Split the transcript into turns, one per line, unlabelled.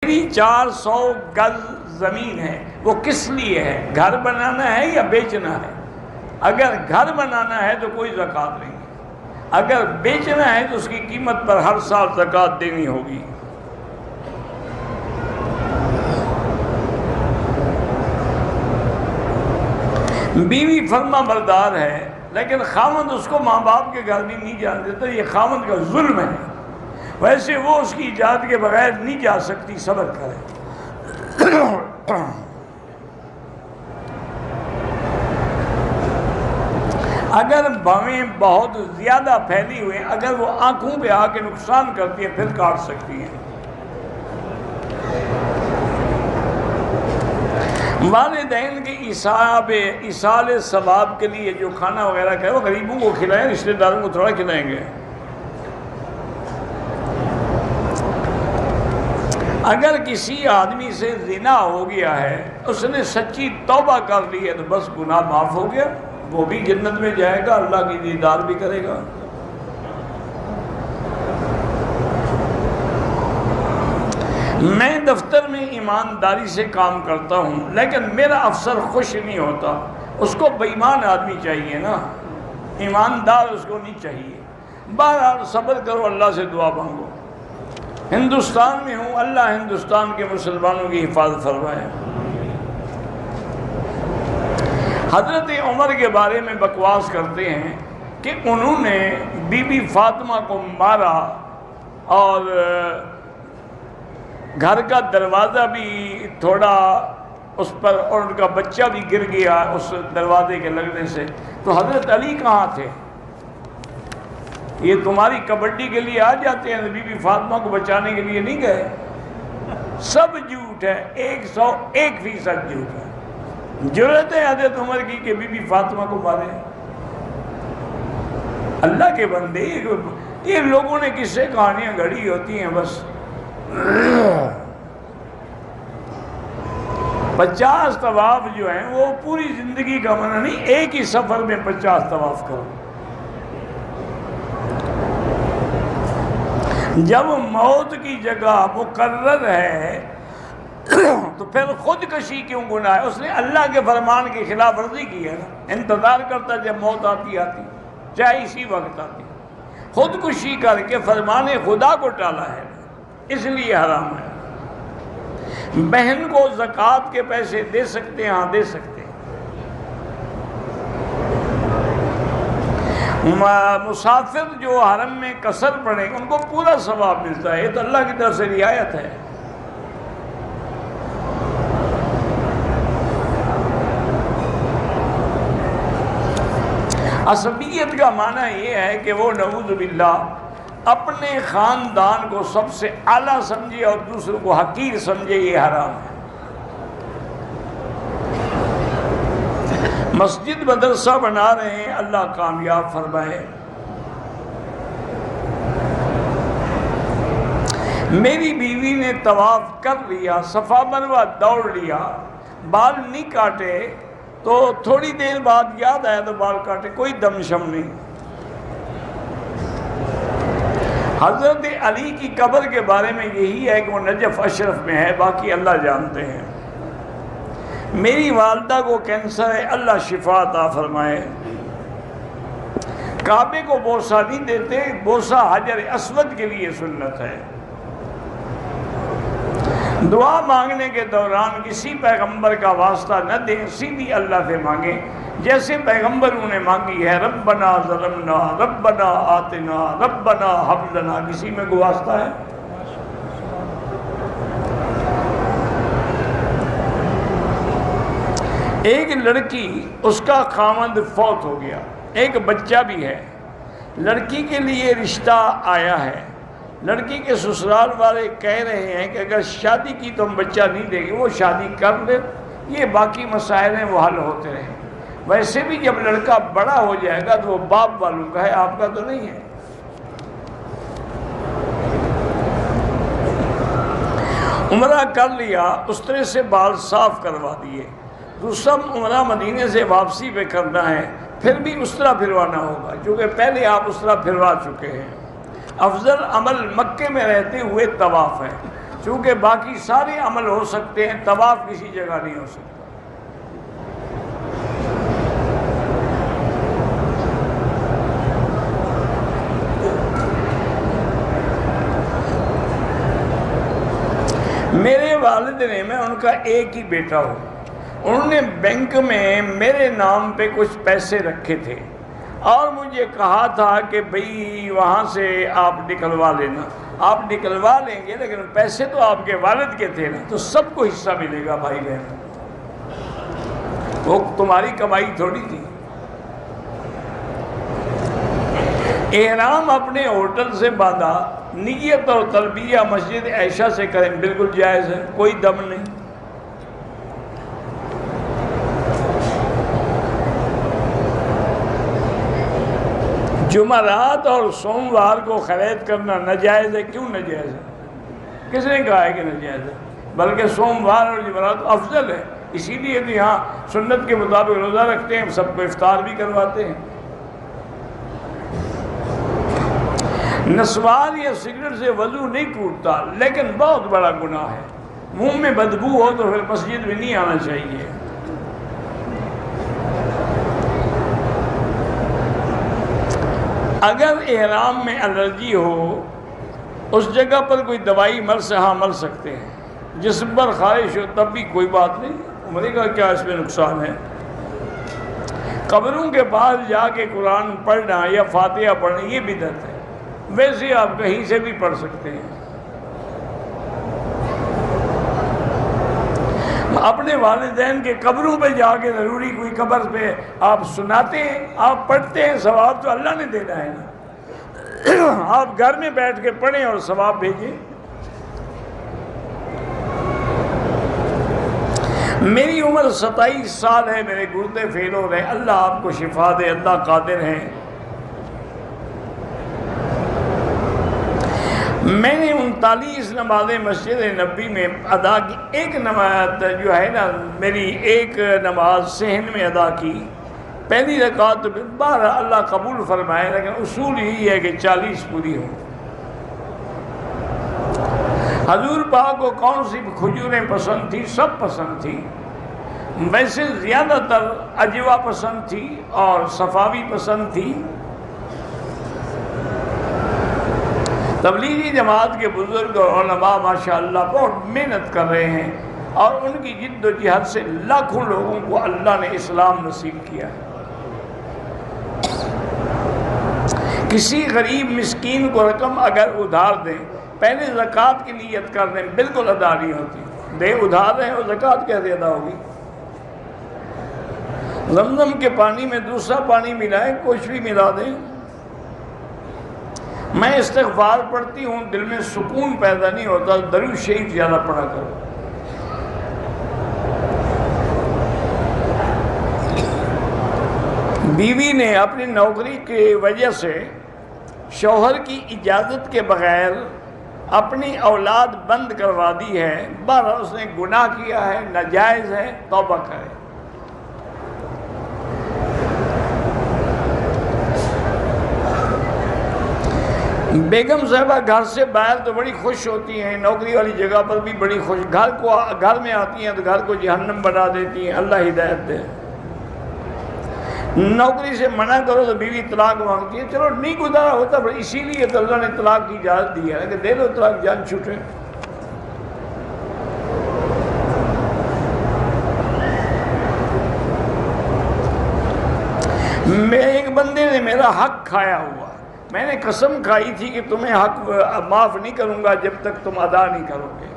میری 400 گز زمین ہے، وہ کس لیے ہے؟ گھر بنانا ہے یا بیچنا ہے؟ اگر گھر بنانا ہے تو کوئی زکوٰۃ نہیں، اگر بیچنا ہے تو اس کی قیمت پر ہر سال زکوٰۃ دینی ہوگی۔ بیوی فرما بردار ہے لیکن خاوند اس کو ماں باپ کے گھر بھی نہیں جانے دیتا، یہ خاوند کا ظلم ہے۔ ویسے وہ اس کی اجازت کے بغیر نہیں جا سکتی، صبر کرے۔ اگر بھویں بہت زیادہ پھیلی ہوئی، اگر وہ آنکھوں پہ آ کے نقصان کرتی ہے پھر کاٹ سکتی ہیں۔ والدین کے ایصال ثواب کے لیے جو کھانا وغیرہ کرے وہ غریبوں کو کھلائیں، رشتہ داروں کو تھوڑا کھلائیں گے۔ اگر کسی آدمی سے زنا ہو گیا ہے، اس نے سچی توبہ کر لی ہے تو بس گناہ معاف ہو گیا، وہ بھی جنت میں جائے گا، اللہ کی دیدار بھی کرے گا۔ میں دفتر میں ایمانداری سے کام کرتا ہوں لیکن میرا افسر خوش نہیں ہوتا، اس کو بے ایمان آدمی چاہیے نا، ایماندار اس کو نہیں چاہیے۔ بہرحال صبر کرو، اللہ سے دعا مانگو۔ ہندوستان میں ہوں، اللہ ہندوستان کے مسلمانوں کی حفاظت فرمائے۔ حضرت عمر کے بارے میں بکواس کرتے ہیں کہ انہوں نے بی بی فاطمہ کو مارا اور گھر کا دروازہ بھی تھوڑا اس پر، اور ان کا بچہ بھی گر گیا اس دروازے کے لگنے سے۔ تو حضرت علی کہاں تھے؟ یہ تمہاری کبڈی کے لیے آ جاتے ہیں، بی بی فاطمہ کو بچانے کے لیے نہیں گئے؟ سب جھوٹ ہے، 101% جھوٹ ہے۔ جرأت ہے حضرت عمر کی کہ بی بی فاطمہ کو مارے؟ اللہ کے بندے، یہ لوگوں نے قصے کہانیاں گھڑی ہوتی ہیں بس۔ 50 طواف جو ہیں وہ پوری زندگی کا منع نہیں، ایک ہی سفر میں 50 طواف کرو۔ جب موت کی جگہ مقرر ہے تو پھر خودکشی کیوں گناہ ہے؟ اس نے اللہ کے فرمان کی خلاف ورزی کی ہے نا، انتظار کرتا جب موت آتی چاہے اسی وقت آتی، خودکشی کر کے فرمان خدا کو ٹالا ہے، اس لیے حرام ہے۔ بہن کو زکوٰۃ کے پیسے دے سکتے ہیں؟ ہاں دے سکتے ہیں۔ مسافر جو حرم میں قصر پڑھیں ان کو پورا ثواب ملتا ہے، یہ تو اللہ کی طرف سے رعایت ہے۔ عصبیت کا معنی یہ ہے کہ وہ نعوذ باللہ اپنے خاندان کو سب سے اعلیٰ سمجھے اور دوسروں کو حقیر سمجھے، یہ حرام ہے۔ مسجد مدرسہ بنا رہے ہیں، اللہ کامیاب فرمائے۔ میری بیوی نے طواف کر لیا، صفا مروہ دوڑ لیا، بال نہیں کاٹے، تو تھوڑی دیر بعد یاد آیا تو بال کاٹے، کوئی دم شم نہیں۔ حضرت علی کی قبر کے بارے میں یہی ہے کہ وہ نجف اشرف میں ہے، باقی اللہ جانتے ہیں۔ میری والدہ کو کینسر ہے، اللہ شفا عطا فرمائے۔ کعبے کو بوسہ نہیں دیتے، بوسہ حجر اسود کے لیے سنت ہے۔ دعا مانگنے کے دوران کسی پیغمبر کا واسطہ نہ دیں، سیدھی اللہ سے مانگیں جیسے پیغمبروں نے مانگی ہے۔ ربنا ظلمنا، ربنا آتنا، ربنا ہب لنا، کسی میں کوئی واسطہ ہے؟ ایک لڑکی، اس کا خاوند فوت ہو گیا، ایک بچہ بھی ہے، لڑکی کے لیے رشتہ آیا ہے، لڑکی کے سسرال والے کہہ رہے ہیں کہ اگر شادی کی تو ہم بچہ نہیں دیں گے، وہ شادی کر لے، یہ باقی مسائل ہیں وہ حل ہوتے رہیں۔ ویسے بھی جب لڑکا بڑا ہو جائے گا تو وہ باپ والوں کا ہے، آپ کا تو نہیں ہے۔ عمرہ کر لیا، اس طرح سے بال صاف کروا دیے، دوسرا عمرہ مدینے سے واپسی پہ کرنا ہے، پھر بھی اس طرح پھروانا ہوگا کیونکہ پہلے آپ اس طرح پھروا چکے ہیں۔ افضل عمل مکے میں رہتے ہوئے طواف ہے، چونکہ باقی سارے عمل ہو سکتے ہیں، طواف کسی جگہ نہیں ہو سکتا۔ میرے والد نے، میں ان کا ایک ہی بیٹا ہوں، انہوں نے بینک میں میرے نام پہ کچھ پیسے رکھے تھے اور مجھے کہا تھا کہ بھئی وہاں سے آپ نکلوا لینا۔ آپ نکلوا لیں گے لیکن پیسے تو آپ کے والد کے تھے نا، تو سب کو حصہ ملے گا بھائی بہن، وہ تمہاری کمائی تھوڑی تھی۔ احرام اپنے ہوٹل سے باندھا، نیت اور تلبیہ مسجد عائشہ سے کریں، بالکل جائز ہے، کوئی دم نہیں۔ جمعرات اور سوموار کو خرید کرنا ناجائز ہے، کیوں ناجائز ہے؟ کس نے کہا ہے کہ ناجائز ہے؟ بلکہ سوموار اور جمعرات افضل ہے، اسی لیے تو یہاں سنت کے مطابق روزہ رکھتے ہیں، سب کو افطار بھی کرواتے ہیں۔ نسوار یا سگریٹ سے وضو نہیں ٹوٹتا، لیکن بہت بڑا گناہ ہے، منہ میں بدبو ہو تو پھر مسجد میں نہیں آنا چاہیے۔ اگر احرام میں الرجی ہو، اس جگہ پر کوئی دوائی مل سکتے ہیں، جسم پر خارش ہو تب بھی کوئی بات نہیں، عمرے کا کیا اس میں نقصان ہے؟ قبروں کے پاس جا کے قرآن پڑھنا یا فاتحہ پڑھنا یہ بدعت ہے، ویسے آپ کہیں سے بھی پڑھ سکتے ہیں۔ اپنے والدین کے قبروں پہ جا کے ضروری کوئی قبر پہ آپ سناتے ہیں، آپ پڑھتے ہیں، ثواب تو اللہ نے دینا ہے نا، آپ گھر میں بیٹھ کے پڑھیں اور ثواب بھیجیں۔ میری عمر 27 سال ہے، میرے گردے فیل ہو رہے ہیں، اللہ آپ کو شفا دے، اللہ قادر ہیں۔ میں نے 39 نمازیں مسجد نبی میں ادا کی، ایک نماز جو ہے نا میری ایک نماز صحن میں ادا کی، پہلی رکعت بارہ اللہ قبول فرمائے، لیکن اصول یہی ہے کہ 40 پوری ہوں۔ حضور پاک کو کون سی کھجوریں پسند تھی؟ سب پسند تھی، ویسے زیادہ تر عجوا پسند تھی اور صفاوی پسند تھی۔ تبلیغی جماعت کے بزرگ اور علماء ماشاءاللہ بہت محنت کر رہے ہیں، اور ان کی جد و جہد سے لاکھوں لوگوں کو اللہ نے اسلام نصیب کیا ہے۔ کسی غریب مسکین کو رقم اگر ادھار دیں، پہلے زکوٰۃ کی نیت کر دیں، بالکل ادا نہیں ہوتی، دے ادھار رہے ہیں اور زکوٰۃ کیسے ادا ہوگی؟ زمزم کے پانی میں دوسرا پانی ملائیں، کچھ بھی ملا دیں۔ میں استغفار پڑھتی ہوں، دل میں سکون پیدا نہیں ہوتا، درود شریف زیادہ پڑھا کرو۔ بیوی نے اپنی نوکری کی وجہ سے شوہر کی اجازت کے بغیر اپنی اولاد بند کروا دی ہے، بہرحال اس نے گناہ کیا ہے، ناجائز ہے، توبہ کرے۔ بیگم صاحبہ گھر سے باہر تو بڑی خوش ہوتی ہیں، نوکری والی جگہ پر بھی بڑی خوش، گھر میں آتی ہیں تو گھر کو جہنم بنا دیتی ہیں، اللہ ہدایت دے۔ نوکری سے منع کرو تو بیوی طلاق مانگتی ہے، چلو نہیں گزارا ہوتا، پر اسی لیے تو اللہ نے طلاق کی اجازت دی ہے کہ دے دو طلاق، جان چھوٹے۔ ایک بندے نے میرا حق کھایا ہوا، میں نے قسم کھائی تھی کہ تمہیں حق معاف نہیں کروں گا جب تک تم ادا نہیں کرو گے۔